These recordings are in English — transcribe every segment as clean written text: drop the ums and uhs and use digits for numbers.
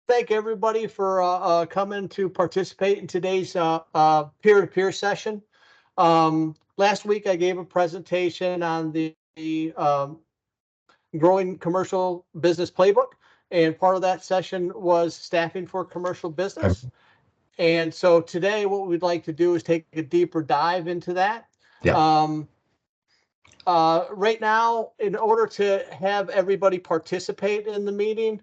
thank everybody for coming to participate in today's peer-to-peer session. Last week, I gave a presentation on the growing commercial business playbook, and part of that session was staffing for commercial business. And so today, what we'd like to do is take a deeper dive into that. Yeah. Right now, in order to have everybody participate in the meeting,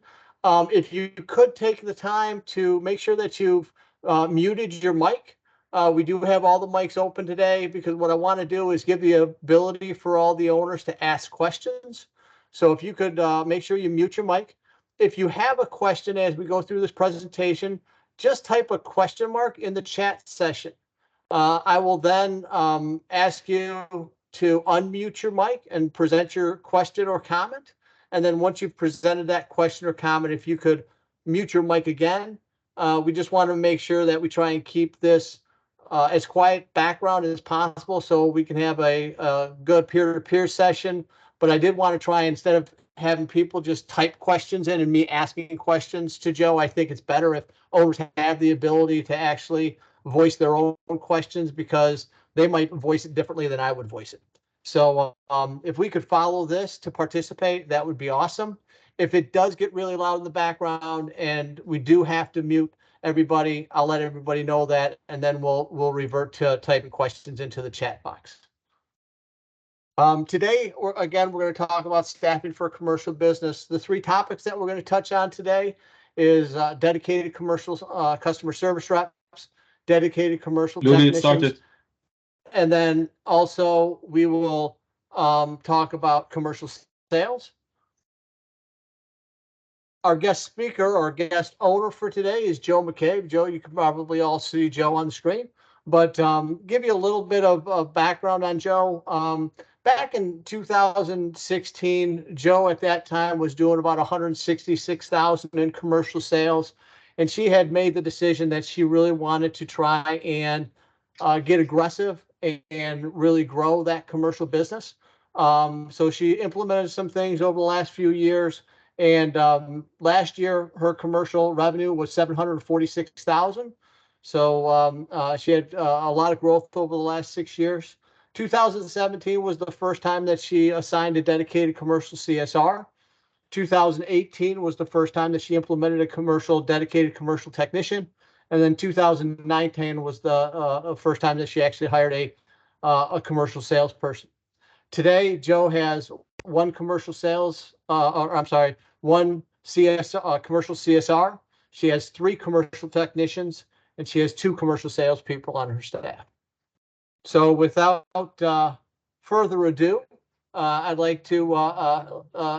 if you could take the time to make sure that you've muted your mic. We do have all the mics open today because what I want to do is give the ability for all the owners to ask questions. So if you could make sure you mute your mic. If you have a question as we go through this presentation, just type a question mark in the chat session. I will then ask you to unmute your mic and present your question or comment. And then once you've presented that question or comment, if you could mute your mic again. We just want to make sure that we try and keep this as quiet background as possible so we can have a good peer-to-peer session. But I did want to try, instead of having people just type questions in and me asking questions to Joe, I think it's better if owners have the ability to actually voice their own questions because they might voice it differently than I would voice it. So if we could follow this to participate, that would be awesome. If it does get really loud in the background and we do have to mute everybody, I'll let everybody know that, and then we'll revert to typing questions into the chat box. Today, we're going to talk about staffing for commercial business. The three topics that we're going to touch on today is dedicated commercial customer service reps, dedicated commercial technicians, and then also we will talk about commercial sales. Our guest speaker or guest owner for today is Joe McCabe. Joe, you can probably all see Joe on the screen, but give you a little bit of background on Joe. Back in 2016, Joe at that time was doing about 166,000 in commercial sales, and she had made the decision that she really wanted to try and get aggressive and really grow that commercial business. So she implemented some things over the last few years. And last year, her commercial revenue was 746,000. So she had a lot of growth over the last 6 years. 2017 was the first time that she assigned a dedicated commercial CSR. 2018 was the first time that she implemented a dedicated commercial technician. And then 2019 was the first time that she actually hired a commercial salesperson. Today, Joe has one commercial one commercial CSR. She has 3 commercial technicians, and she has 2 commercial salespeople on her staff. So without further ado, I'd like to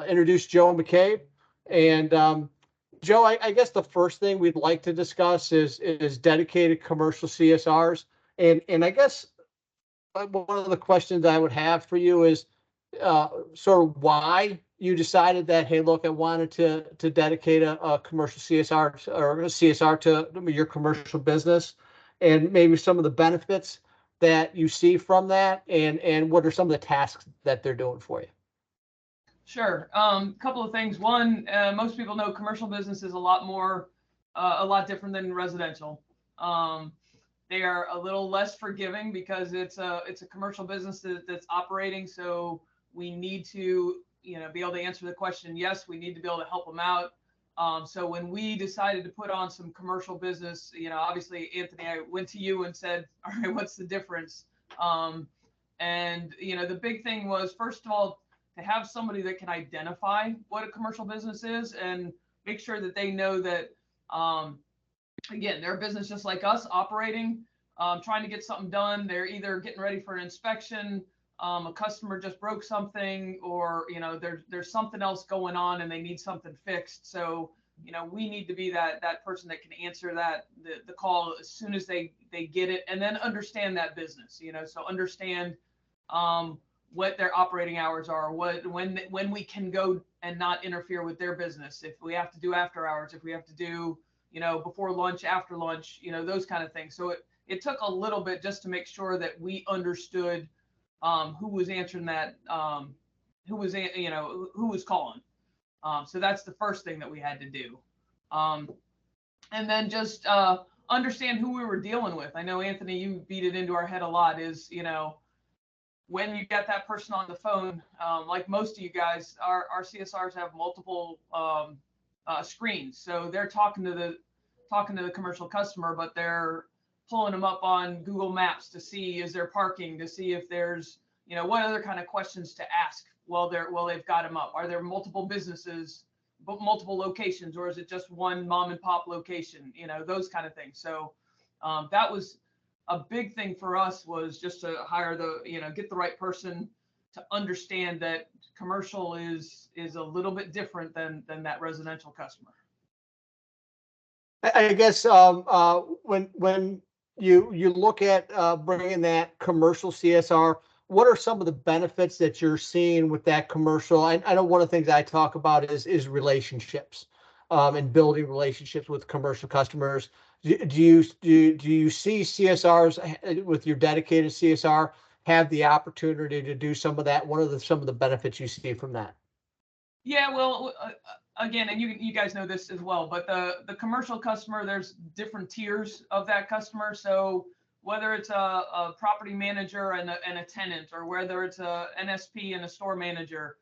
introduce Joe McCabe. And Joe, I guess the first thing we'd like to discuss is dedicated commercial CSRs. And I guess one of the questions I would have for you is sort of why you decided that, hey, look, I wanted to dedicate a commercial CSR or a CSR to your commercial business, and maybe some of the benefits that you see from that, and what are some of the tasks that they're doing for you? Sure. Couple of things. One, most people know commercial business is a lot different than residential. They are a little less forgiving because it's a commercial business that's operating. So we need to, be able to answer the question. Yes, we need to be able to help them out. So when we decided to put on some commercial business, obviously, Anthony, I went to you and said, all right, what's the difference? And the big thing was, first of all, to have somebody that can identify what a commercial business is and make sure that they know that, again, they're a business just like us, operating, trying to get something done. They're either getting ready for an inspection, a customer just broke something, or there's something else going on and they need something fixed. So we need to be that person that can answer the call as soon as they get it, and then understand that business. So understand what their operating hours are, when we can go and not interfere with their business, if we have to do after hours, if we have to do before lunch, after lunch, those kind of things. So it took a little bit just to make sure that we understood who was answering that, who was calling. So that's the first thing that we had to do. and then just understand who we were dealing with. I know, Anthony, you beat it into our head a lot, is, when you get that person on the phone, like most of you guys, our CSRs have multiple screens. So they're talking to the commercial customer, but they're pulling them up on Google Maps to see, is there parking, to see if there's, what other kind of questions to ask while they've got them up. Are there multiple businesses, multiple locations, or is it just one mom and pop location? Those kind of things. So that was a big thing for us, was just to hire get the right person to understand that commercial is a little bit different than that residential customer. I guess when you look at bringing that commercial CSR, what are some of the benefits that you're seeing with that commercial? I know one of the things I talk about is relationships, and building relationships with commercial customers. Do you see CSRs with your dedicated CSR have the opportunity to do some of that? What are some of the benefits you see from that? Yeah, well, again, and you guys know this as well, but the commercial customer, there's different tiers of that customer. So whether it's a property manager and a tenant, or whether it's a NSP and a store manager,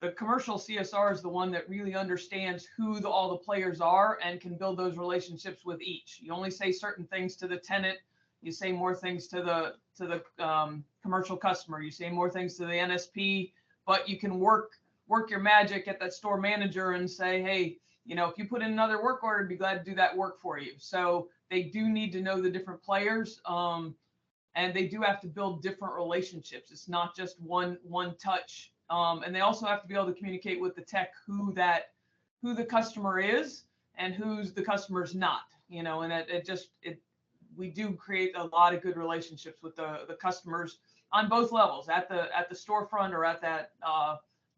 the commercial CSR is the one that really understands who all the players are and can build those relationships with each. You only say certain things to the tenant. You say more things to the commercial customer. You say more things to the NSP, but you can work your magic at that store manager and say, hey, if you put in another work order, I'd be glad to do that work for you. So they do need to know the different players, and they do have to build different relationships. It's not just one touch. And they also have to be able to communicate with the tech who the customer is and who's the customer's not. And we do create a lot of good relationships with the customers on both levels, at the storefront or at that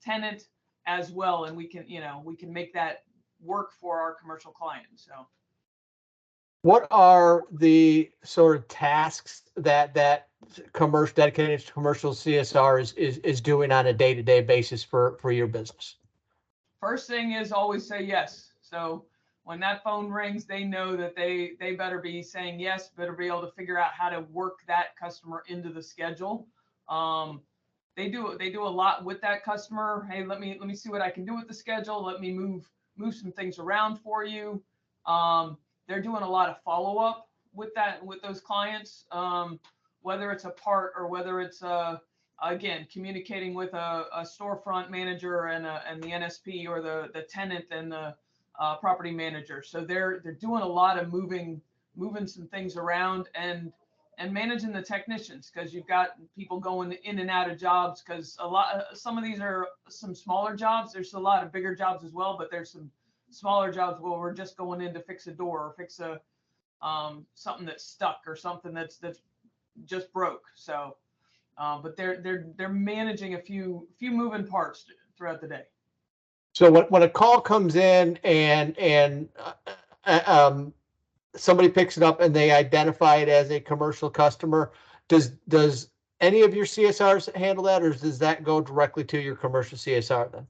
tenant as well. And we can make that work for our commercial clients. So what are the sort of tasks that dedicated commercial CSR is doing on a day-to-day basis for your business? First thing is always say yes. So when that phone rings, they know that they better be saying yes, better be able to figure out how to work that customer into the schedule. They do a lot with that customer. Hey, let me see what I can do with the schedule. Let me move some things around for you. They're doing a lot of follow-up with those clients, whether it's a part or whether it's again, communicating with a storefront manager and the NSP, or the tenant and the property manager. So they're doing a lot of moving some things around and managing the technicians, because you've got people going in and out of jobs, because some of these are some smaller jobs. There's a lot of bigger jobs as well, but there's some smaller jobs where we're just going in to fix a door or fix something that's stuck, or something that's just broke. So but they're managing a few moving parts throughout the day. So when a call comes in and somebody picks it up and they identify it as a commercial customer, does any of your CSRs handle that, or does that go directly to your commercial CSR then?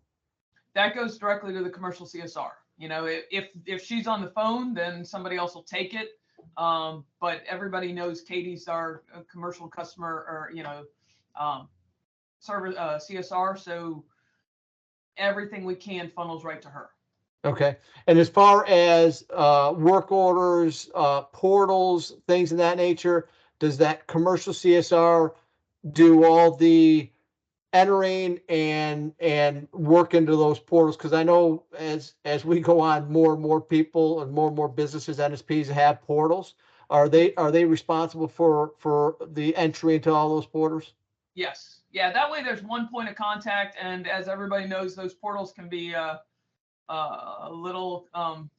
That goes directly to the commercial CSR. If she's on the phone, then somebody else will take it. But everybody knows Katie's our commercial customer, or service CSR. So everything we can funnels right to her. Okay. And as far as work orders, portals, things of that nature, does that commercial CSR do all the entering and work into those portals? Because I know as we go on, more and more people and more businesses, NSPs, have portals. Are they responsible for the entry into all those portals? Yes. Yeah. That way there's one point of contact. And as everybody knows, those portals can be a little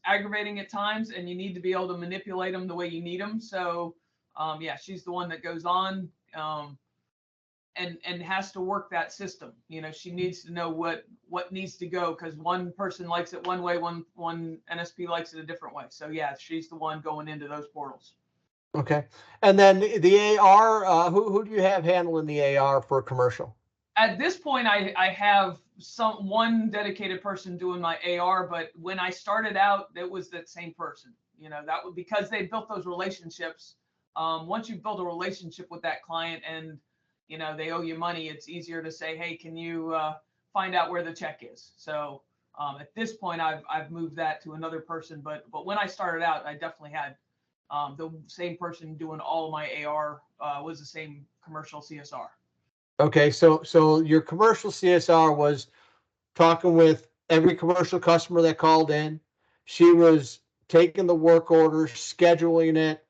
aggravating at times, and you need to be able to manipulate them the way you need them. So yeah, she's the one that goes on and has to work that system. She needs to know what needs to go, because one person likes it one way, one NSP likes it a different way. So yeah, she's the one going into those portals. Okay. And then the AR, who do you have handling the AR for commercial? At this point, I have one dedicated person doing my AR, but when I started out, it was that same person. You know, that was because they built those relationships. Once you build a relationship with that client and, you know, they owe you money, it's easier to say, hey, can you find out where the check is? So at this point, I've moved that to another person. But when I started out, I definitely had the same person doing all my AR was the same commercial CSR. Okay, so your commercial CSR was talking with every commercial customer that called in. She was taking the work orders, scheduling it.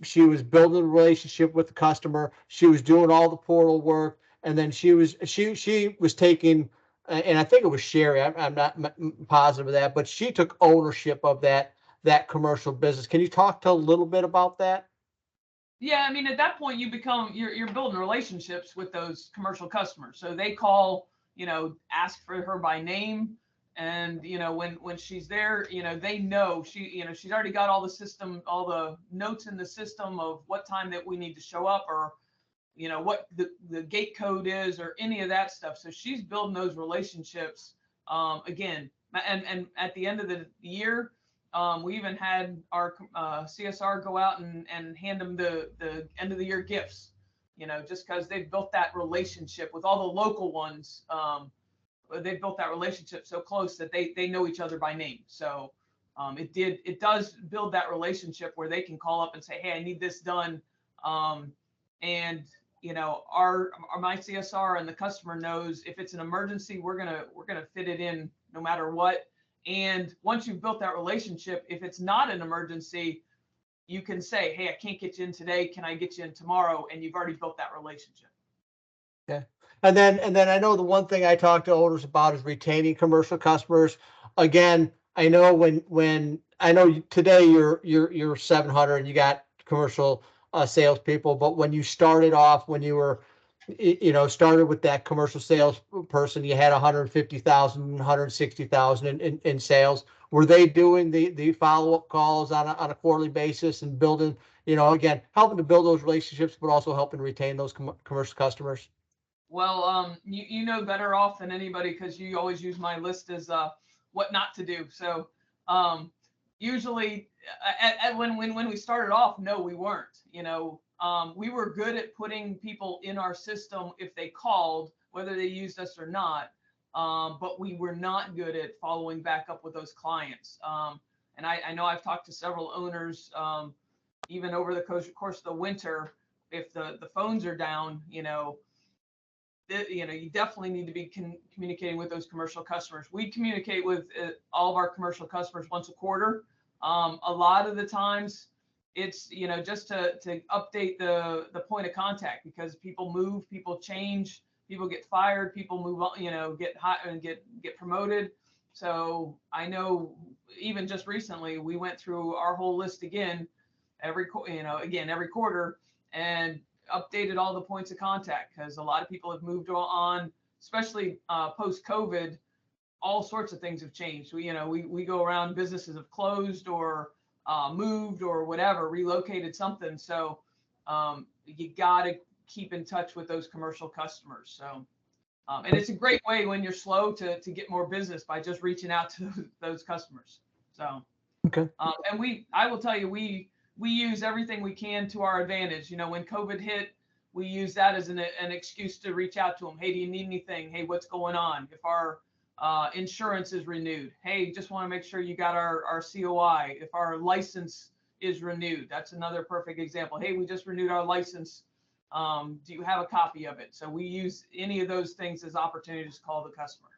She was building a relationship with the customer. She was doing all the portal work, and then she was taking, and I think it was Sherry. I'm not positive of that, but she took ownership of that commercial business. Can you talk to a little bit about that? Yeah, I mean, at that point, you're building relationships with those commercial customers. So they call, you know, ask for her by name, and you know, when she's there, you know, they know she's already got all the notes in the system of what time that we need to show up, or you know what the gate code is, or any of that stuff. So she's building those relationships. Again, and at the end of the year, we even had our CSR go out and hand them the end of the year gifts, you know, just because they've built that relationship with all the local ones. They've built that relationship so close that they know each other by name. So it does build that relationship where they can call up and say, hey, I need this done. And you know, my CSR and the customer knows if it's an emergency, we're gonna fit it in no matter what. And once you've built that relationship, if it's not an emergency, you can say, hey, I can't get you in today. Can I get you in tomorrow? And you've already built that relationship. Yeah. And then I know the one thing I talk to owners about is retaining commercial customers. Again, I know when I know today you're 700 and you got commercial salespeople, but when you started off, when you were started with that commercial sales person, you had 150,000, 160,000 in sales. Were they doing the follow-up calls on a quarterly basis and building, again, helping to build those relationships, but also helping to retain those commercial customers? Well, you know better off than anybody because you always use my list as what not to do. So usually when we started off, no, we weren't. We were good at putting people in our system if they called, whether they used us or not. But we were not good at following back up with those clients. And I know I've talked to several owners, even over the course of the winter, if the phones are down, you definitely need to be communicating with those commercial customers. We communicate with all of our commercial customers once a quarter. A lot of the times it's, just to update the point of contact, because people move, people change, people get fired, people move on, get hot and get promoted. So I know even just recently, we went through our whole list again, every quarter, and updated all the points of contact, because a lot of people have moved on, especially post COVID. All sorts of things have changed. We go around, businesses have closed or moved or whatever, relocated something. So you got to keep in touch with those commercial customers. So and it's a great way when you're slow to get more business by just reaching out to those customers. So okay. And I will tell you, we use everything we can to our advantage. When COVID hit, we use that as an excuse to reach out to them. Hey, do you need anything? Hey, what's going on? If our insurance is renewed, hey, just want to make sure you got our COI. If our license is renewed, that's another perfect example. Hey, we just renewed our license. Do you have a copy of it? So we use any of those things as opportunities to call the customer.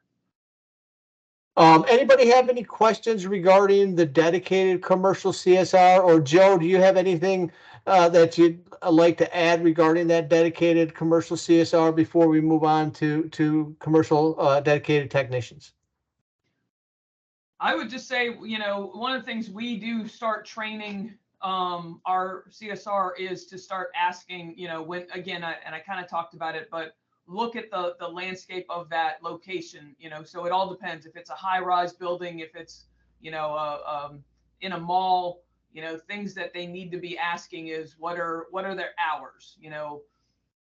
Anybody have any questions regarding the dedicated commercial CSR? Or Joe, do you have anything that you'd like to add regarding that dedicated commercial CSR before we move on to commercial dedicated technicians? I would just say, one of the things we do start training our CSR is to start asking, when, again, I kind of talked about it, but look at the landscape of that location, so it all depends. If it's a high-rise building, if it's, in a mall, things that they need to be asking is what are their hours,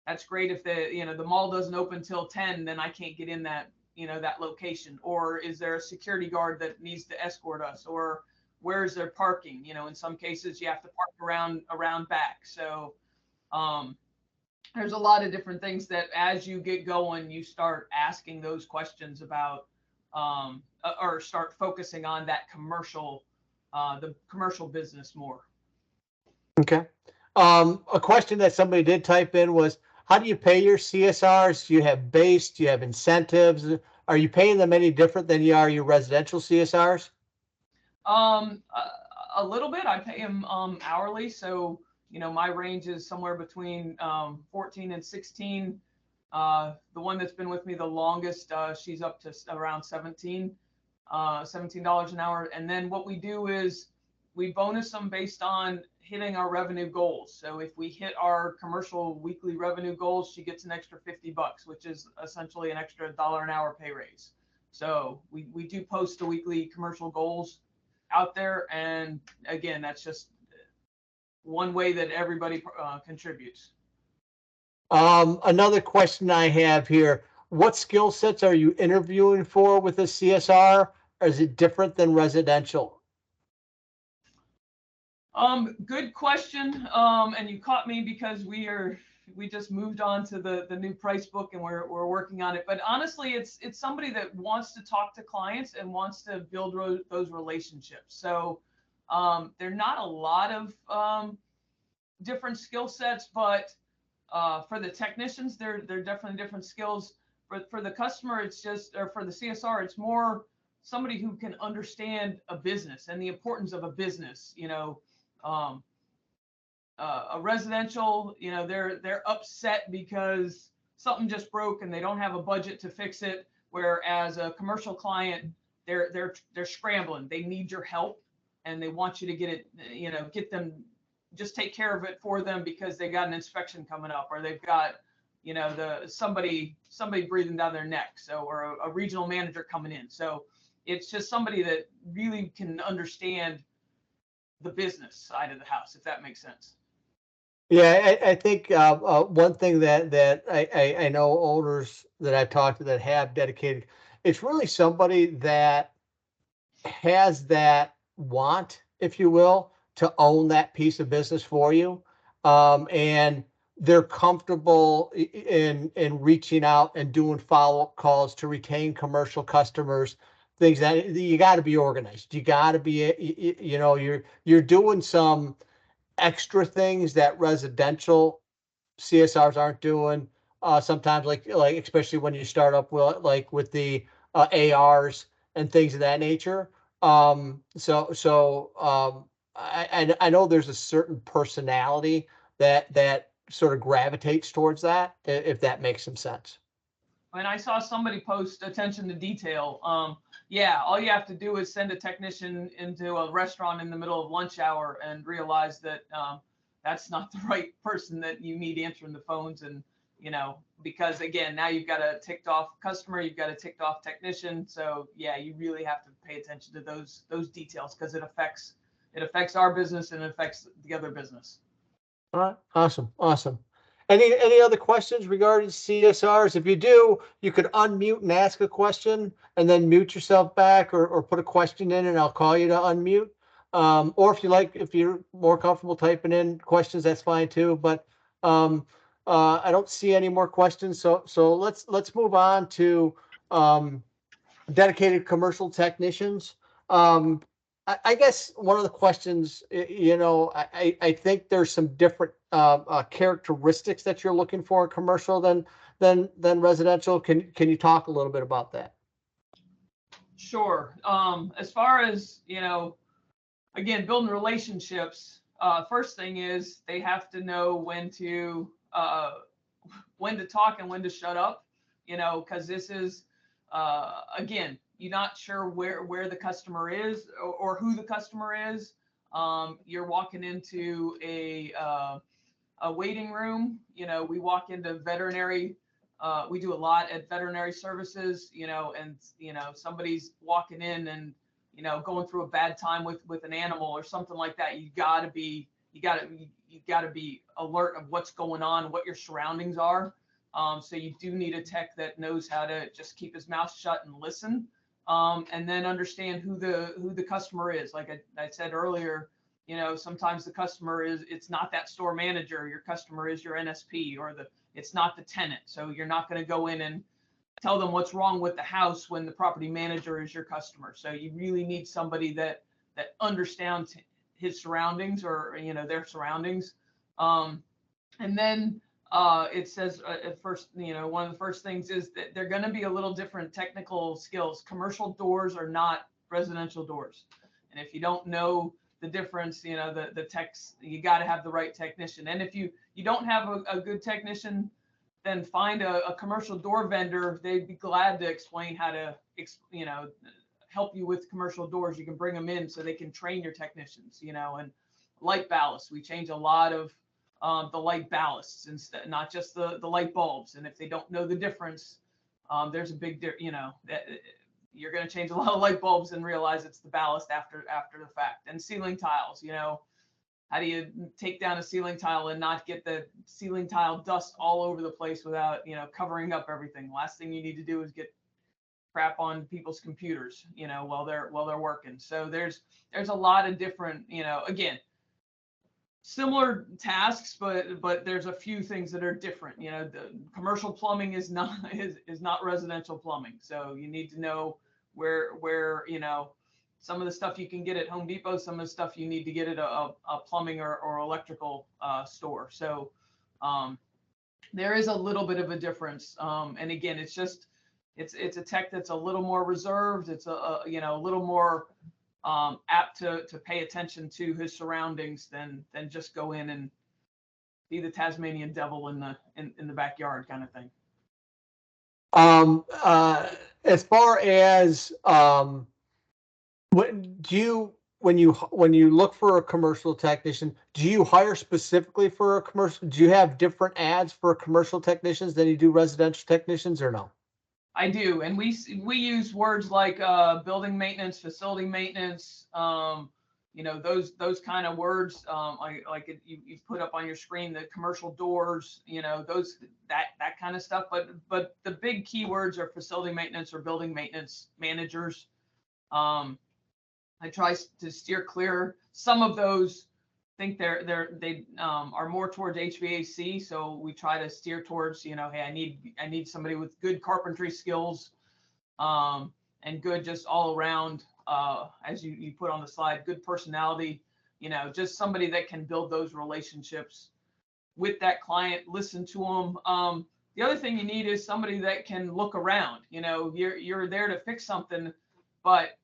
That's great if the mall doesn't open till 10, then I can't get in that, that location. Or is there a security guard that needs to escort us? Or where's their parking? In some cases you have to park around back. So there's a lot of different things that as you get going, you start asking those questions about, or start focusing on that the commercial business more. Okay. A question that somebody did type in was, how do you pay your CSRs? Do you have base? Do you have incentives? Are you paying them any different than you are your residential CSRs? A little bit. I pay them hourly, so my range is somewhere between 14 and 16. The one that's been with me the longest, she's up to around $17 an hour. And then what we do is we bonus them based on hitting our revenue goals. So if we hit our commercial weekly revenue goals, she gets an extra $50, which is essentially an extra $1 an hour pay raise. So we do post the weekly commercial goals out there. And again, that's just one way that everybody contributes. Another question I have here, what skill sets are you interviewing for with a CSR? Or is it different than residential? Good question. And you caught me because we just moved on to the new price book and we're working on it. But honestly, it's somebody that wants to talk to clients and wants to build those relationships. So there are not a lot of different skill sets, but for the technicians, they're definitely different skills. For the customer, it's just, or for the CSR, it's more somebody who can understand a business and the importance of a business. A residential, they're upset because something just broke and they don't have a budget to fix it. Whereas a commercial client, they're scrambling. They need your help and they want you to get it, get them, just take care of it for them because they got an inspection coming up, or they've got, somebody breathing down their neck. So, or a regional manager coming in. So it's just somebody that really can understand the business side of the house, if that makes sense. Yeah, I think one thing that I know owners that I've talked to that have dedicated, it's really somebody that has that want, if you will, to own that piece of business for you. And they're comfortable in reaching out and doing follow-up calls to retain commercial customers. Things that you got to be organized. You got to be, you're doing some extra things that residential CSRs aren't doing. Sometimes, like especially when you start up with the ARs and things of that nature. I know there's a certain personality that sort of gravitates towards that, if that makes some sense. When I saw somebody post attention to detail, yeah, all you have to do is send a technician into a restaurant in the middle of lunch hour and realize that that's not the right person that you need answering the phones. And, because again, now you've got a ticked off customer, you've got a ticked off technician. So yeah, you really have to pay attention to those details because it affects our business and it affects the other business. All right. Awesome. Any other questions regarding CSRs? If you do, you could unmute and ask a question and then mute yourself back or put a question in and I'll call you to unmute. Or if you're more comfortable typing in questions, that's fine too. But I don't see any more questions. So let's move on to dedicated commercial technicians. I guess one of the questions, I think there's some different characteristics that you're looking for in commercial than residential. Can you talk a little bit about that? Sure. As far as, again, building relationships, first thing is they have to know when to talk and when to shut up, because this is, again, you're not sure where the customer is or who the customer is. You're walking into a waiting room. We walk into veterinary. We do a lot at veterinary services, and, somebody's walking in and, going through a bad time with an animal or something like that. You you gotta be alert of what's going on, what your surroundings are. So you do need a tech that knows how to just keep his mouth shut and listen, and then understand who the customer is. Like I said earlier, sometimes the customer it's not that store manager. Your customer is your NSP, or it's not the tenant. So you're not going to go in and tell them what's wrong with the house when the property manager is your customer. So you really need somebody that understands his surroundings, or their surroundings. And then it says at first, one of the first things is that they're going to be a little different technical skills. Commercial doors are not residential doors, and if you don't know the difference, the techs, you got to have the right technician. And if you don't have a good technician, then find a commercial door vendor. They'd be glad to explain how to help you with commercial doors. You can bring them in so they can train your technicians. And light ballasts, we change a lot of the light ballasts, instead, not just the light bulbs. And if they don't know the difference, there's a big you're going to change a lot of light bulbs and realize it's the ballast after the fact. And ceiling tiles, how do you take down a ceiling tile and not get the ceiling tile dust all over the place without covering up everything? Last thing you need to do is get crap on people's computers while they're working. So there's a lot of different, again, similar tasks, but there's a few things that are different. The commercial plumbing is not residential plumbing. So you need to know where some of the stuff you can get at Home Depot, some of the stuff you need to get at a plumbing or electrical store. So there is a little bit of a difference. And again, it's a tech that's a little more reserved. It's a little more apt to pay attention to his surroundings than just go in and be the Tasmanian devil in the backyard kind of thing. As far as when you look for a commercial technician, do you hire specifically for a commercial? Do you have different ads for commercial technicians than you do residential technicians, or no? I do, and we use words like building maintenance, facility maintenance, those kind of words, like you put up on your screen, the commercial doors, that kind of stuff. But the big keywords are facility maintenance or building maintenance managers. I try to steer clear. Some of those think they are more towards HVAC, so we try to steer towards hey, I need somebody with good carpentry skills, and good just all around, as you put on the slide, good personality, just somebody that can build those relationships with that client, listen to them. The other thing you need is somebody that can look around. You're there to fix something, but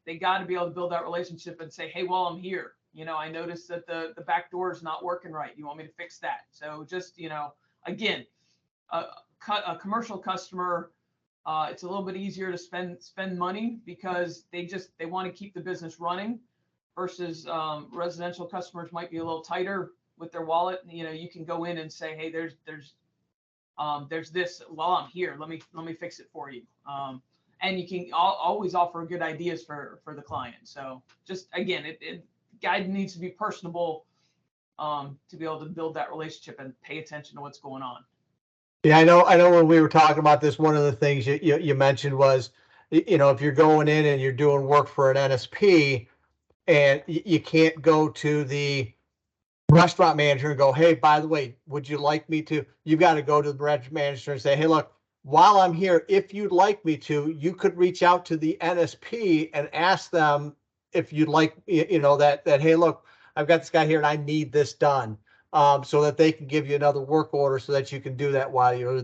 they got to be able to build that relationship and say, hey, while I'm here, I noticed that the back door is not working right. You want me to fix that? So just, again, a commercial customer, it's a little bit easier to spend money because they want to keep the business running, versus residential customers might be a little tighter with their wallet. You can go in and say, hey, there's this while I'm here. Let me fix it for you. And you can always offer good ideas for the client. So just, again, guide needs to be personable, to be able to build that relationship and pay attention to what's going on. Yeah, I know when we were talking about this, one of the things you mentioned was, if you're going in and you're doing work for an NSP, and you can't go to the restaurant manager and go, hey, by the way, would you like me to? You've got to go to the restaurant manager and say, hey, look, while I'm here, if you'd like me to, you could reach out to the NSP and ask them if you'd like, that, hey, look, I've got this guy here and I need this done, so that they can give you another work order so that you can do that while you're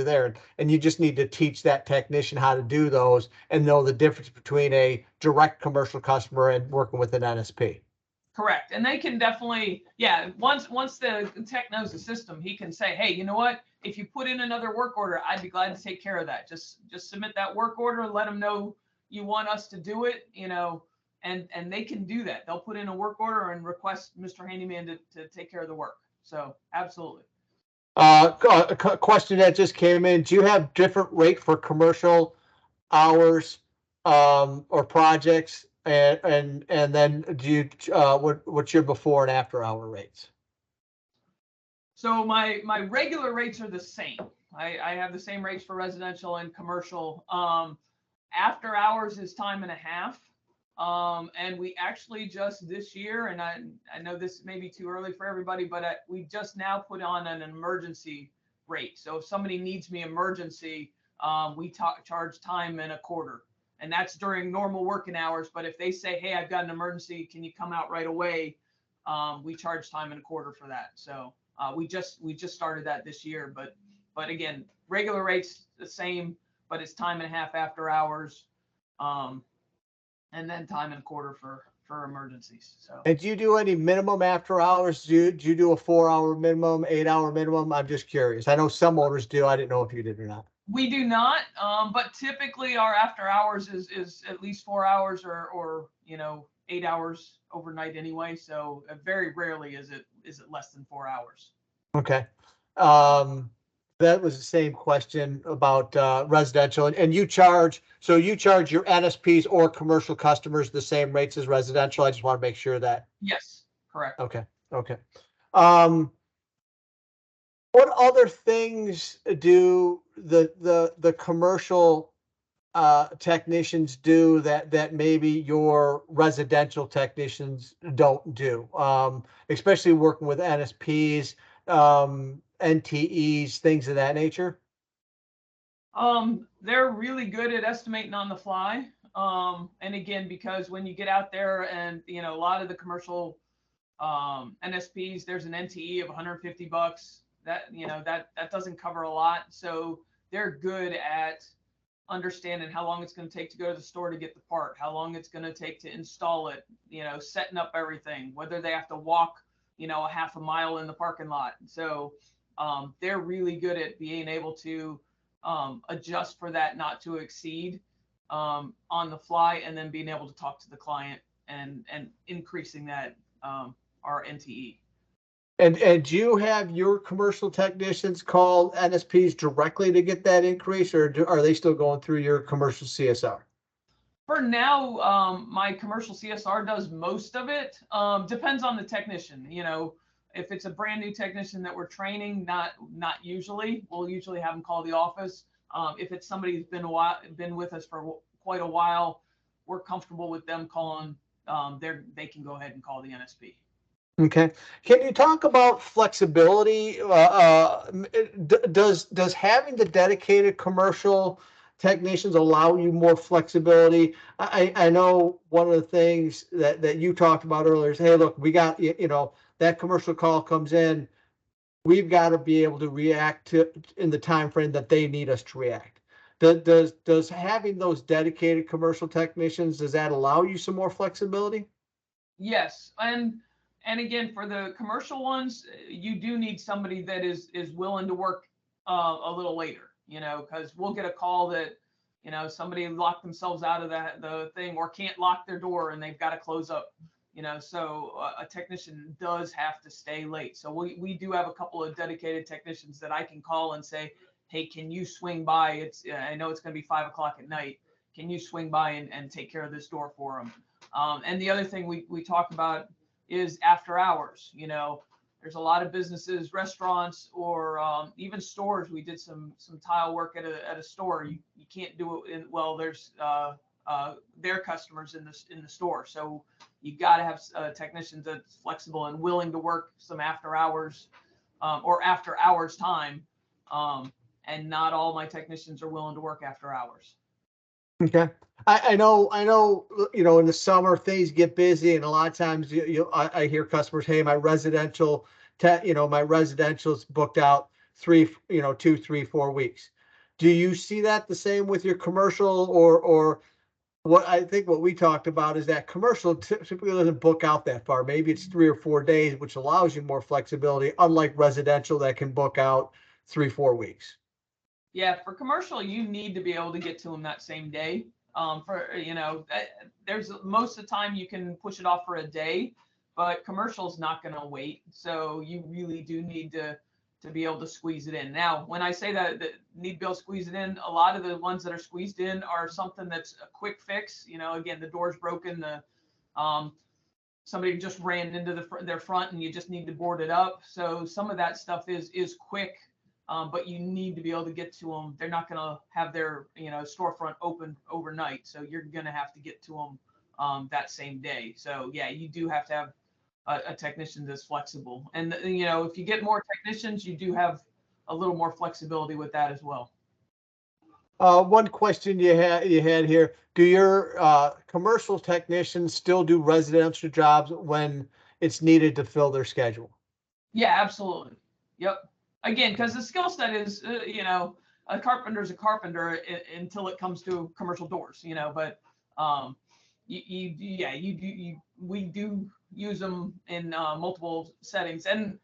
there. And you just need to teach that technician how to do those and know the difference between a direct commercial customer and working with an NSP. Correct. And they can definitely, once the tech knows the system, he can say, hey, you know what? If you put in another work order, I'd be glad to take care of that. Just submit that work order, let them know you want us to do it, and they can do that. They'll put in a work order and request Mr. Handyman to take care of the work. So absolutely. A question that just came in. Do you have different rate for commercial hours, or projects, And then do you, what's your before and after hour rates? So my regular rates are the same. I have the same rates for residential and commercial. After hours is time and a half. And we actually just this year, and I know this may be too early for everybody, but we just now put on an emergency rate. So if somebody needs me emergency, we charge time and a quarter. And that's during normal working hours. But if they say, hey, I've got an emergency, can you come out right away? We charge time and a quarter for that. So we just started that this year, but again, regular rates the same, but it's time and a half after hours, and then time and a quarter for emergencies. So. And do you do any minimum after hours? Do you do a 4-hour minimum, 8-hour minimum? I'm just curious. I know some owners do. I didn't know if you did or not. We do not, but typically our after hours is at least 4 hours or 8 hours overnight anyway. So very rarely is it less than 4 hours. Okay. That was the same question about residential, and you charge your NSPs or commercial customers the same rates as residential. I just want to make sure that. Yes, correct. Okay. What other things do the commercial technicians do that maybe your residential technicians don't do? Especially working with NSPs, NTEs, things of that nature. They're really good at estimating on the fly. And again, because when you get out there and, a lot of the commercial NSPs, there's an NTE of $150 that doesn't cover a lot. So they're good at understanding how long it's going to take to go to the store to get the part, how long it's going to take to install it, setting up everything, whether they have to walk, a half a mile in the parking lot. So they're really good at being able to adjust for that not to exceed on the fly, and then being able to talk to the client and increasing that our NTE. And do you have your commercial technicians call NSPs directly to get that increase, or are they still going through your commercial CSR? For now, my commercial CSR does most of it. Depends on the technician. If it's a brand new technician that we're training, not usually. We'll usually have them call the office. If it's somebody who's been with us for quite a while, we're comfortable with them calling. They can go ahead and call the NSP. Okay. Can you talk about flexibility? Does having the dedicated commercial technicians allow you more flexibility? I know one of the things that you talked about earlier is, hey, look, we got, that commercial call comes in, we've got to be able to react to in the time frame that they need us to react. Does having those dedicated commercial technicians, does that allow you some more flexibility? Yes, and again, for the commercial ones, you do need somebody that is willing to work a little later, because we'll get a call that, somebody locked themselves out of the thing or can't lock their door and they've got to close up, so a technician does have to stay late. So we do have a couple of dedicated technicians that I can call and say, hey, can you swing by? I know it's going to be 5 o'clock at night. Can you swing by and take care of this door for them? And the other thing we talk about is after hours. There's a lot of businesses, restaurants, or even stores. We did some tile work at a store. You can't do it there's their customers in the store. So you got to have technicians that's flexible and willing to work some after hours or after hours time. And not all my technicians are willing to work after hours. Okay. I know, in the summer things get busy, and a lot of times I hear customers, hey, my residential's booked out 2, 3, 4 weeks. Do you see that the same with your commercial, or what we talked about is that commercial typically doesn't book out that far. Maybe it's 3 or 4 days, which allows you more flexibility, unlike residential that can book out 3, 4 weeks. Yeah, for commercial, you need to be able to get to them that same day. There's most of the time you can push it off for a day, but commercial's not going to wait. So you really do need to to be able to squeeze it in. Now, when I say that need to be able to squeeze it in, a lot of the ones that are squeezed in are something that's a quick fix. You know, again, the door's broken, somebody just ran into their front and you just need to board it up. So some of that stuff is quick, but you need to be able to get to them. They're not going to have their, storefront open overnight. So you're going to have to get to them that same day. So yeah, you do have to have a technician that's flexible. And, if you get more technicians, you do have a little more flexibility with that as well. One question you had here: do your commercial technicians still do residential jobs when it's needed to fill their schedule? Yeah, absolutely. Yep. Again, because the skill set is, a carpenter's a carpenter until it comes to commercial doors, but we do use them in multiple settings. And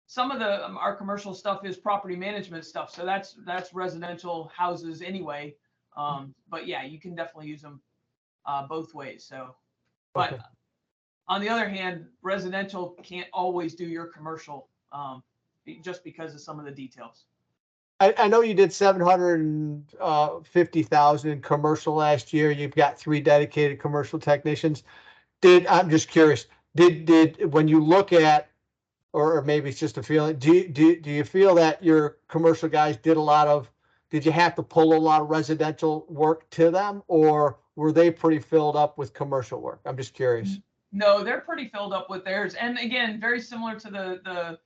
some of our commercial stuff is property management stuff. So that's residential houses anyway. But yeah, you can definitely use them both ways. So, but Okay. On the other hand, residential can't always do your commercial just because of some of the details. I know you did 750,000 in commercial last year. You've got 3 dedicated commercial technicians. I'm just curious, did when you look at, or maybe it's just a feeling, do you feel that your commercial guys did you have to pull a lot of residential work to them, or were they pretty filled up with commercial work? I'm just curious. No, they're pretty filled up with theirs. And again, very similar to the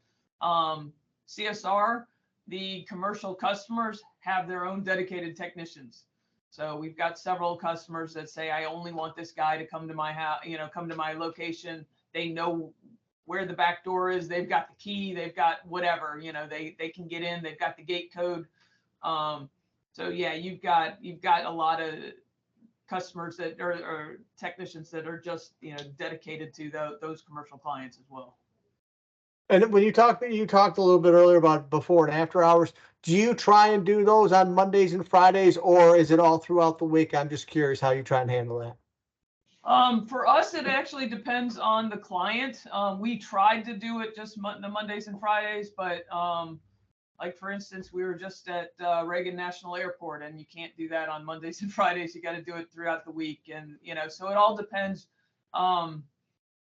CSR, the commercial customers have their own dedicated technicians. So we've got several customers that say, I only want this guy to come to my house, come to my location. They know where the back door is. They've got the key. They've got whatever, they can get in. They've got the gate code. So yeah, you've got a lot of customers that are technicians that are just, dedicated to those commercial clients as well. And when you talked a little bit earlier about before and after hours, do you try and do those on Mondays and Fridays, or is it all throughout the week? I'm just curious how you try and handle that. For us, it actually depends on the client. We tried to do it just the Mondays and Fridays, but like for instance, we were just at Reagan National Airport, and you can't do that on Mondays and Fridays. You got to do it throughout the week, and so it all depends.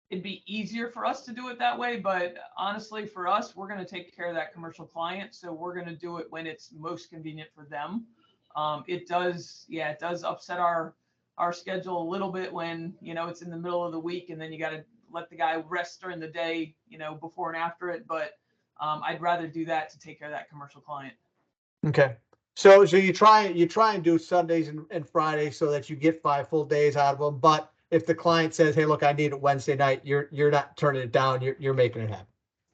It'd be easier for us to do it that way, but honestly, for us, we're going to take care of that commercial client, so we're going to do it when it's most convenient for them. It does upset our schedule a little bit when it's in the middle of the week, and then you got to let the guy rest during the day, before and after it. But I'd rather do that to take care of that commercial client. Okay. So you try and do Sundays and Fridays so that you get 5 full days out of them. But if the client says, "Hey, look, I need it Wednesday night," you're not turning it down. You're making it happen.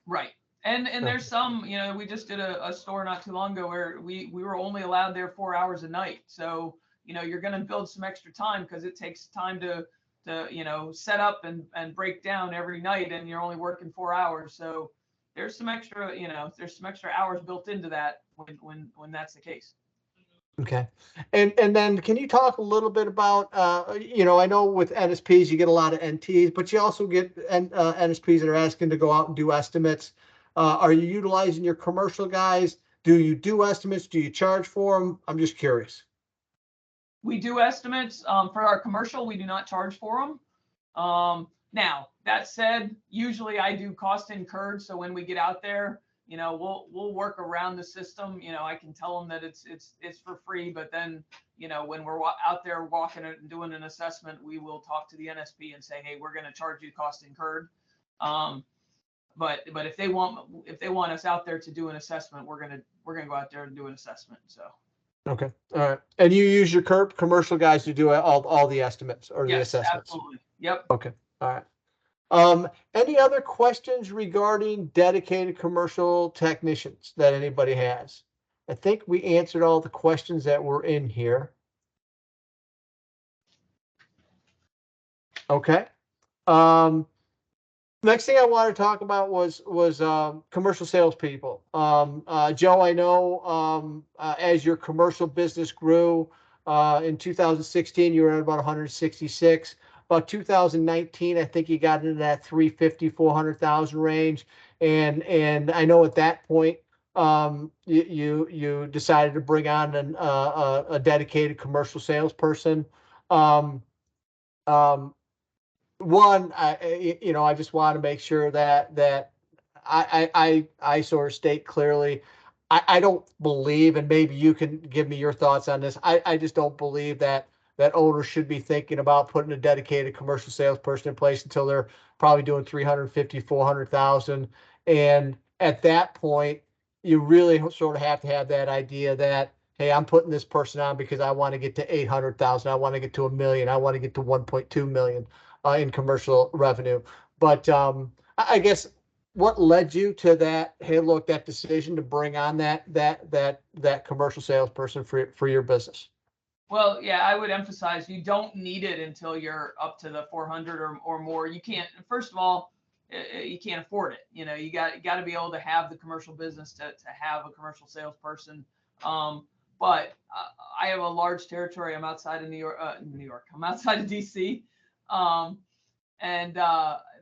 Right. And there's some, we just did a store not too long ago where we were only allowed there 4 hours a night. So, you're going to build some extra time because it takes time to set up and break down every night, and you're only working 4 hours. So there's some extra, hours built into that when that's the case. Okay. And then can you talk a little bit about, I know with NSPs, you get a lot of NTs, but you also get NSPs that are asking to go out and do estimates. Are you utilizing your commercial guys? Do you do estimates? Do you charge for them? I'm just curious. We do estimates for our commercial. We do not charge for them. Now, that said, usually I do cost incurred. So when we get out there, we'll work around the system. I can tell them that it's for free, but then, when we're out there walking it and doing an assessment, we will talk to the NSP and say, hey, we're going to charge you cost incurred. But if they want us out there to do an assessment, we're going to go out there and do an assessment. So. Okay. All right. And you use your commercial guys to do all the estimates or the Yes, assessments? Absolutely. Yep. Okay. All right. Any other questions regarding dedicated commercial technicians that anybody has? I think we answered all the questions that were in here. Okay. Next thing I wanted to talk about was commercial salespeople. Joe, I know as your commercial business grew in 2016, you were at about 166. About 2019, I think you got into that 350, 400,000 range. And I know at that point, you decided to bring on a dedicated commercial salesperson. Um, um, One, I just want to make sure that I sort of state clearly. I don't believe, and maybe you can give me your thoughts on this. I just don't believe that owners should be thinking about putting a dedicated commercial salesperson in place until they're probably doing 350, 400,000. And at that point, you really sort of have to have that idea that, hey, I'm putting this person on because I want to get to 800,000. I want to get to 1 million. I want to get to 1.2 million in commercial revenue. But I guess what led you to that? Hey, look, that decision to bring on that commercial salesperson for your business. Well, yeah, I would emphasize you don't need it until you're up to the 400 or more. You can't. First of all, you can't afford it. You got to be able to have the commercial business to have a commercial salesperson. But I have a large territory. I'm outside of New York. New York. I'm outside of DC. And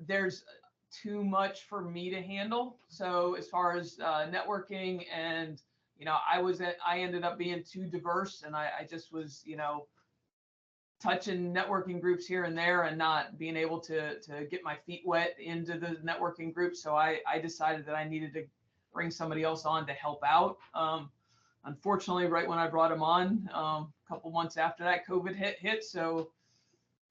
there's too much for me to handle. So as far as networking and, I ended up being too diverse, and I just was, touching networking groups here and there and not being able to get my feet wet into the networking group. So I decided that I needed to bring somebody else on to help out. Unfortunately, right when I brought him on, a couple months after that, COVID hit. So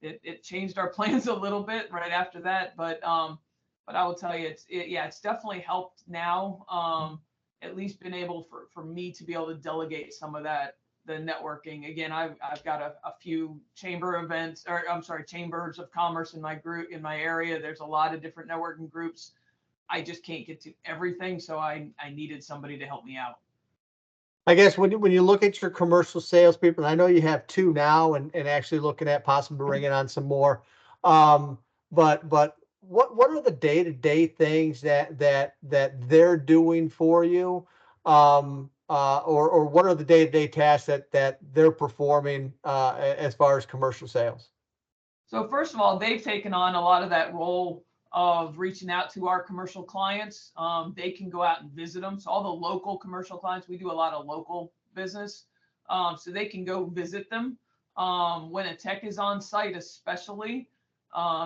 it changed our plans a little bit right after that. But I will tell you, it's definitely helped now. At least been able for me to be able to delegate some of that, the networking. Again, I've got a few chambers of commerce in my group, in my area. There's a lot of different networking groups. I just can't get to everything. So I needed somebody to help me out. I guess when you look at your commercial salespeople, I know you have two now, and actually looking at possibly bringing on some more. But what are the day-to-day things that they're doing for you, or what are the day-to-day tasks that they're performing as far as commercial sales? So first of all, they've taken on a lot of that role of reaching out to our commercial clients. They can go out and visit them. So all the local commercial clients, we do a lot of local business. So they can go visit them. When a tech is on site, especially,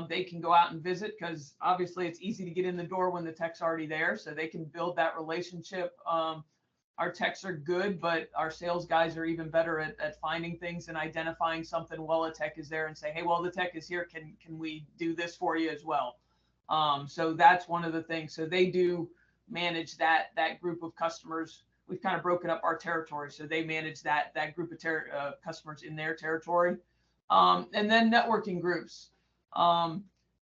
they can go out and visit, because obviously it's easy to get in the door when the tech's already there. So they can build that relationship. Our techs are good, but our sales guys are even better at finding things and identifying something while a tech is there and say, hey, well, the tech is here. Can we do this for you as well? So that's one of the things. So they do manage that group of customers. We've kind of broken up our territory. So they manage that group of customers in their territory. And then networking groups.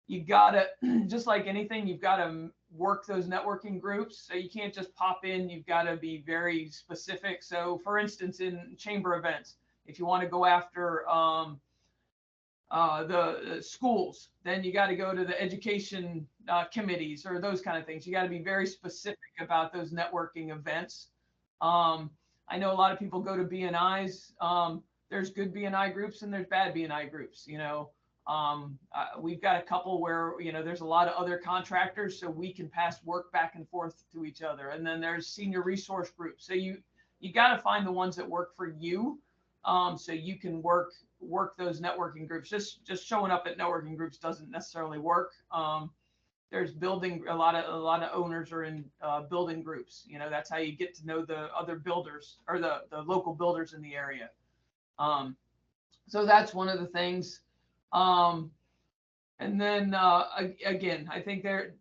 You gotta, just like anything, you've got to work those networking groups. So you can't just pop in, you've got to be very specific. So for instance, in chamber events, if you want to go after the schools, then you got to go to the education committees or those kind of things. You got to be very specific about those networking events. I know a lot of people go to BNIs. There's good BNI groups and there's bad BNI groups. We've got a couple where there's a lot of other contractors, so we can pass work back and forth to each other. And then there's senior resource groups. So you got to find the ones that work for you, so you can work those networking groups. Just showing up at networking groups doesn't necessarily work. There's building, a lot of owners are in building groups. That's how you get to know the other builders or the local builders in the area. So that's one of the things. And then again, I think there,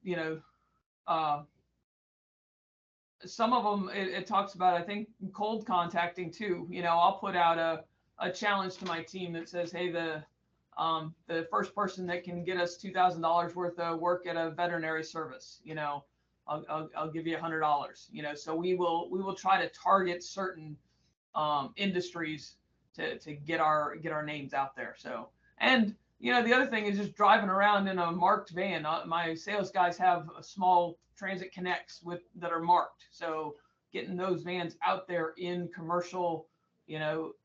some of them it talks about, I think, cold contacting too. I'll put out a challenge to my team that says, hey, the first person that can get us $2,000 worth of work at a veterinary service, I'll give you $100. So we will try to target certain industries to get our names out there. So, and the other thing is just driving around in a marked van. My sales guys have a small Transit Connects that are marked. So getting those vans out there in commercial,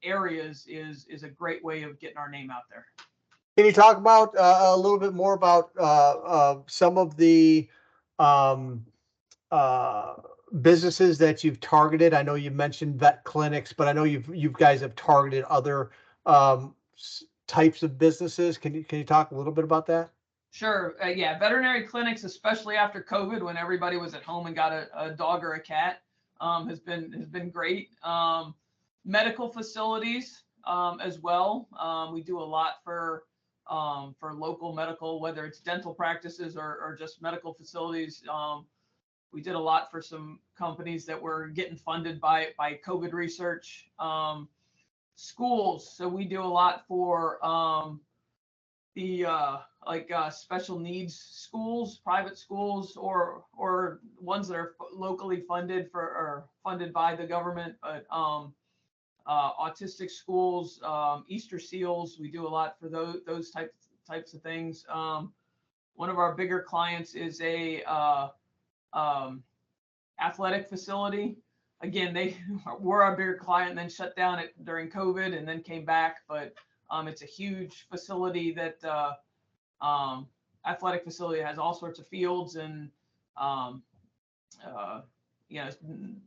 areas is a great way of getting our name out there. Can you talk about a little bit more about some of the businesses that you've targeted? I know you mentioned vet clinics, but I know you guys have targeted other types of businesses. Can you talk a little bit about that? Sure. Yeah, veterinary clinics, especially after COVID, when everybody was at home and got a dog or a cat, has been great. Medical facilities as well. We do a lot for local medical, whether it's dental practices or just medical facilities. We did a lot for some companies that were getting funded by COVID research. Schools. So we do a lot for the special needs schools, private schools, or ones that are locally funded or funded by the government. But autistic schools, Easter seals, we do a lot for those types of things. One of our bigger clients is a athletic facility. Again, they were our bigger client and then shut down during COVID and then came back. But it's a huge facility that athletic facility has all sorts of fields and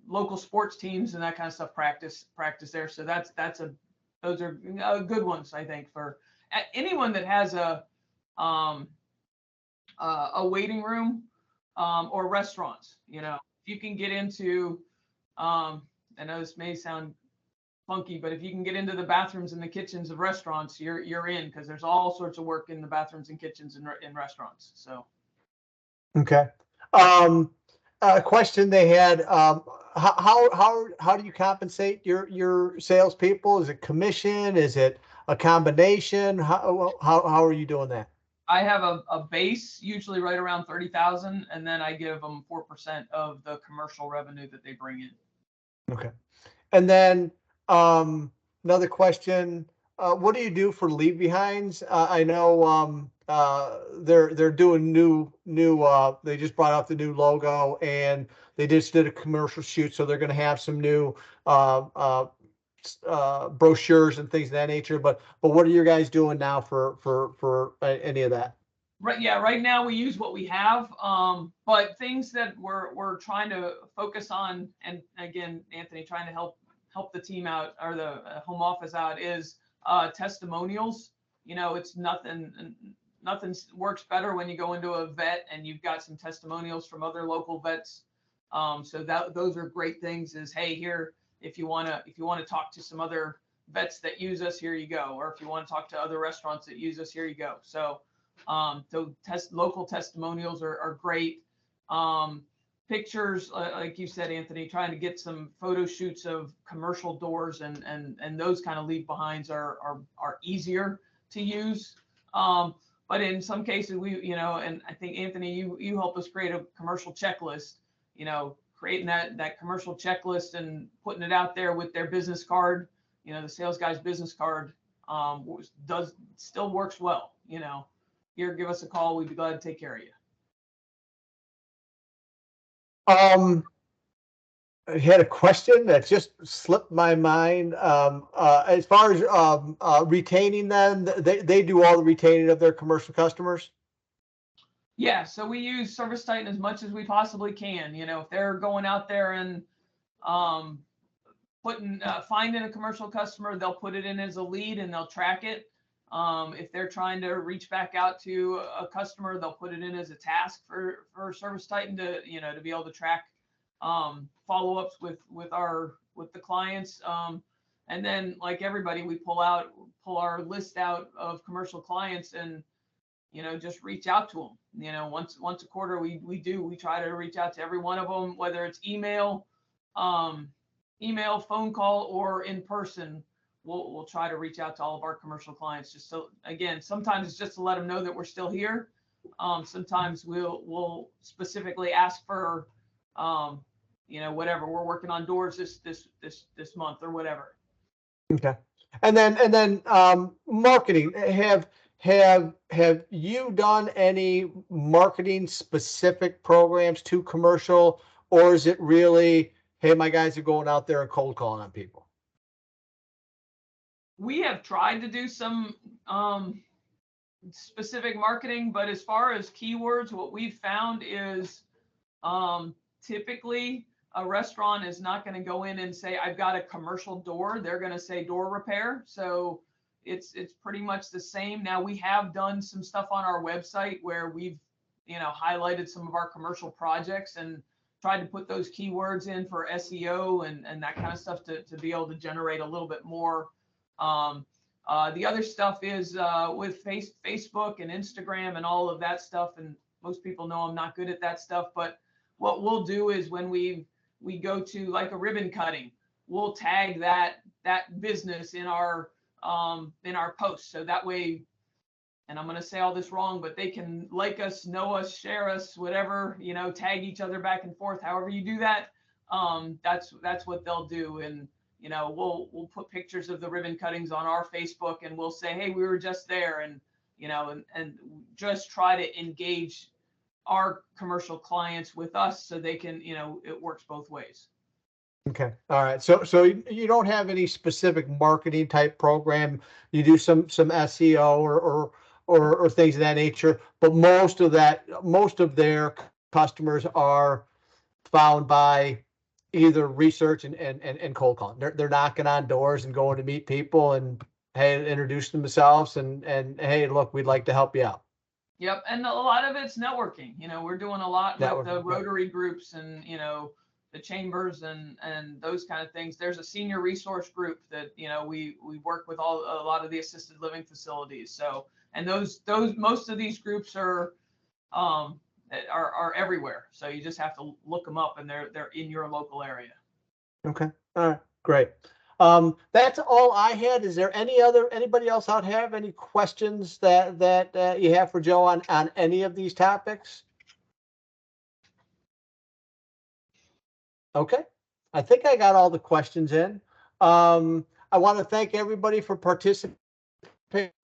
local sports teams and that kind of stuff practice there. So those are good ones, I think, for anyone that has a waiting room or restaurants. If you can get into, I know this may sound funky, but if you can get into the bathrooms and the kitchens of restaurants, you're in, because there's all sorts of work in the bathrooms and kitchens in restaurants. So. Okay. A question they had, how do you compensate your salespeople? Is it commission? Is it a combination? How are you doing that? I have a base, usually right around 30,000, and then I give them 4% of the commercial revenue that they bring in. Okay. And then another question, what do you do for leave behinds? I know they're doing new they just brought out the new logo and they just did a commercial shoot, so they're going to have some new brochures and things of that nature. But what are you guys doing now for any of that? Right. Yeah. Right now we use what we have, but things that we're trying to focus on, and again, Anthony, trying to help the team out or the home office out, is testimonials. It's nothing works better when you go into a vet and you've got some testimonials from other local vets. So those are great things. Is, hey, here, if you want to talk to some other vets that use us, here you go. Or if you want to talk to other restaurants that use us, here you go. So local testimonials are great. Pictures, like you said, Anthony, trying to get some photo shoots of commercial doors and those kind of leave behinds are easier to use. But in some cases and I think, Anthony, you helped us create a commercial checklist, creating that commercial checklist and putting it out there with their business card, the sales guy's business card, still works well. Here, give us a call. We'd be glad to take care of you. I had a question that just slipped my mind. As far as retaining them, they do all the retaining of their commercial customers? Yeah, so we use ServiceTitan as much as we possibly can. If they're going out there and finding a commercial customer, they'll put it in as a lead and they'll track it. If they're trying to reach back out to a customer, they'll put it in as a task for ServiceTitan to be able to track follow-ups with the clients. And then, like everybody, we pull our list out of commercial clients and just reach out to them. Once a quarter we try to reach out to every one of them, whether it's email, phone call, or in person. We'll try to reach out to all of our commercial clients. Just so, again, sometimes it's just to let them know that we're still here. Sometimes we'll specifically ask for whatever, we're working on doors this month or whatever. Okay. And then marketing. Have you done any marketing specific programs to commercial, or is it really, hey, my guys are going out there and cold calling on people? We have tried to do some specific marketing, but as far as keywords, what we've found is typically A restaurant is not going to go in and say, I've got a commercial door. They're going to say door repair. So it's pretty much the same. Now, we have done some stuff on our website where we've, highlighted some of our commercial projects and tried to put those keywords in for SEO and that kind of stuff to be able to generate a little bit more. The other stuff is with Facebook and Instagram and all of that stuff. And most people know I'm not good at that stuff. But what we'll do is when we go to like a ribbon cutting, we'll tag that business in our post. So that way, and I'm going to say all this wrong, but they can like us, know us, share us, whatever, tag each other back and forth. However you do that, that's what they'll do. And, we'll put pictures of the ribbon cuttings on our Facebook and we'll say, hey, we were just there. And, and just try to engage our commercial clients with us so they can, it works both ways. Okay. All right. So you don't have any specific marketing type program. You do some SEO or things of that nature, but most of their customers are found by either research and cold calling. They're knocking on doors and going to meet people and, hey, introduce themselves and hey, look, we'd like to help you out. Yep. And a lot of it's networking. We're doing a lot with the Rotary groups and, the chambers and those kind of things. There's a senior resource group that, we work with a lot of the assisted living facilities. So, and those most of these groups are everywhere. So you just have to look them up and they're in your local area. Okay. All right. Great. That's all I had. Is there anybody else out have any questions that you have for Joe on any of these topics? Okay. I think I got all the questions in. I want to thank everybody for participating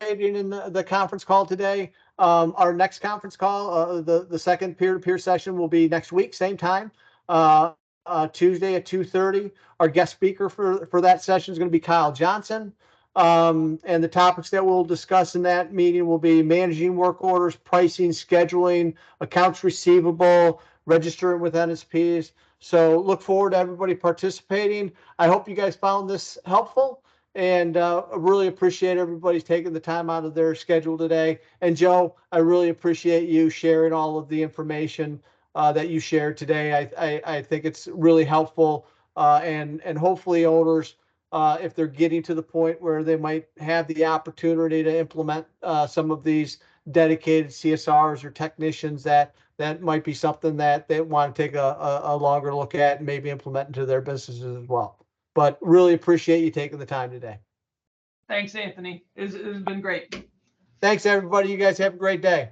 in the conference call today. Our next conference call, the second peer-to-peer session will be next week, same time, Tuesday at 2:30. Our guest speaker for that session is going to be Kyle Johnson. And the topics that we'll discuss in that meeting will be managing work orders, pricing, scheduling, accounts receivable, registering with NSPs. So look forward to everybody participating. I hope you guys found this helpful. And I really appreciate everybody's taking the time out of their schedule today. And Joe, I really appreciate you sharing all of the information that you shared today. I think it's really helpful. And hopefully owners, if they're getting to the point where they might have the opportunity to implement some of these dedicated CSRs or technicians, that might be something that they want to take a longer look at and maybe implement into their businesses as well. But really appreciate you taking the time today. Thanks, Anthony. It's been great. Thanks, everybody. You guys have a great day.